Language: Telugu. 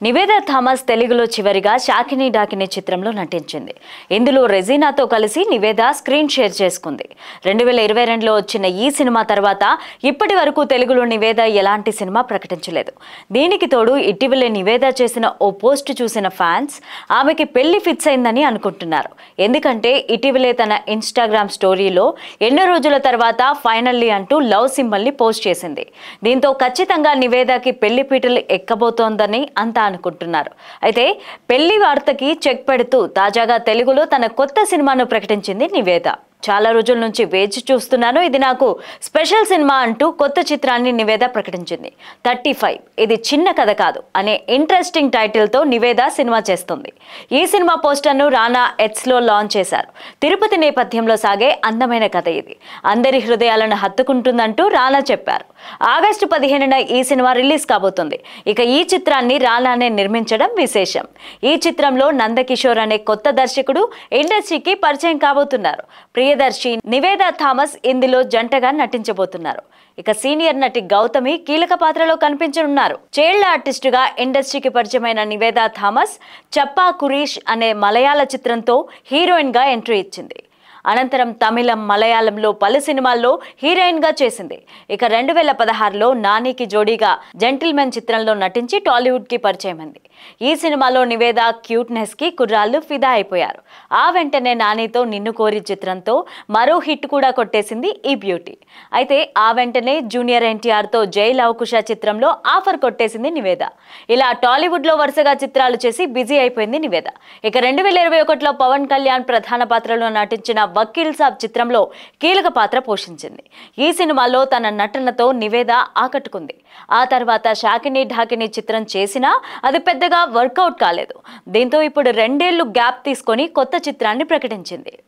నివేదా థామస్ తెలుగులో చివరిగా షాకినీ డాకినీ చిత్రంలో నటించింది. ఇందులో రెజీనాతో కలిసి నివేదా స్క్రీన్ షేర్ చేసుకుంది. 2022లో వచ్చిన ఈ సినిమా తర్వాత ఇప్పటి వరకు తెలుగులో నివేదా ఎలాంటి సినిమా ప్రకటించలేదు. దీనికి తోడు ఇటీవలే నివేదా చేసిన ఓ పోస్ట్ చూసిన ఫ్యాన్స్ ఆమెకి పెళ్లి ఫిక్స్ అయిందని అనుకుంటున్నారు. ఎందుకంటే ఇటీవలే తన ఇన్స్టాగ్రామ్ స్టోరీలో ఎన్నో రోజుల తర్వాత ఫైనల్లీ అంటూ లవ్ సింబల్ ని పోస్ట్ చేసింది. దీంతో ఖచ్చితంగా నివేదాకి పెళ్లి పీటలు ఎక్కబోతోందని అంతా అనుకుంటున్నారు. అయితే పెళ్లి వార్తకి చెక్ పెడుతూ తాజాగా తెలుగులో తన కొత్త సినిమాను ప్రకటించింది నివేదా. చాలా రోజుల నుంచి వేచి చూస్తున్నాను, ఇది నాకు స్పెషల్ సినిమా అంటూ కొత్త చిత్రాన్ని నివేదా ప్రకటించింది. 35 ఇది చిన్న కథ కాదు అనే ఇంట్రెస్టింగ్ టైటిల్తో నివేదా సినిమా చేస్తుంది. ఈ సినిమా పోస్టర్ను రానా ఎక్స్లో లాంచ్ చేశారు. తిరుపతి నేపథ్యంలో సాగే అందమైన కథ ఇది. అందరి హృదయాలను హత్తుకుంటుందంటూ రానా చెప్పారు. ఆగస్టు 15న ఈ సినిమా రిలీజ్ కాబోతుంది. ఇక ఈ చిత్రాన్ని రానానే నిర్మించడం విశేషం. ఈ చిత్రంలో నందకిషోర్ అనే కొత్త దర్శకుడు ఇండస్ట్రీకి పరిచయం కాబోతున్నారు. ప్రియదర్శి, నివేదా థామస్ ఇందులో జంటగా నటించబోతున్నారు. ఇక సీనియర్ నటి గౌతమి కీలక పాత్రలో కనిపించనున్నారు. చైల్డ్ ఆర్టిస్టుగా ఇండస్ట్రీకి పరిచయమైన నివేదా థామస్ చప్పా కురీష్ అనే మలయాళ చిత్రంతో హీరోయిన్ గా ఎంట్రీ ఇచ్చింది. అనంతరం తమిళం, మలయాళంలో పలు సినిమాల్లో హీరోయిన్ గా చేసింది. ఇక 2016లో నానికి జోడీగా జెంటిల్మెన్ చిత్రంలో నటించి టాలీవుడ్ కి పరిచయమైంది. ఈ సినిమాలో నివేదా క్యూట్నెస్ కి కుర్రాళ్ళు ఫిదా అయిపోయారు. ఆ వెంటనే నానితో నిన్ను కోరి చిత్రంతో మరో హిట్ కూడా కొట్టేసింది ఈ బ్యూటీ. అయితే ఆ వెంటనే జూనియర్ ఎన్టీఆర్ తో జై లవకుశ చిత్రంలో ఆఫర్ కొట్టేసింది నివేదా. ఇలా టాలీవుడ్ లో వరుసగా చిత్రాలు చేసి బిజీ అయిపోయింది నివేదా. ఇక 2021లో పవన్ కళ్యాణ్ ప్రధాన పాత్రలో నటించిన వకీల్ సాబ్ చిత్రంలో కీలక పాత్ర పోషించింది. ఈ సినిమాలో తన నటనతో నివేదా ఆకట్టుకుంది. ఆ తర్వాత షాకినీ ఢాకినీ చిత్రం చేసినా అది పెద్దగా వర్కౌట్ కాలేదు. దీంతో ఇప్పుడు 2 ఏళ్లు గ్యాప్ తీసుకొని కొత్త చిత్రాన్ని ప్రకటించింది.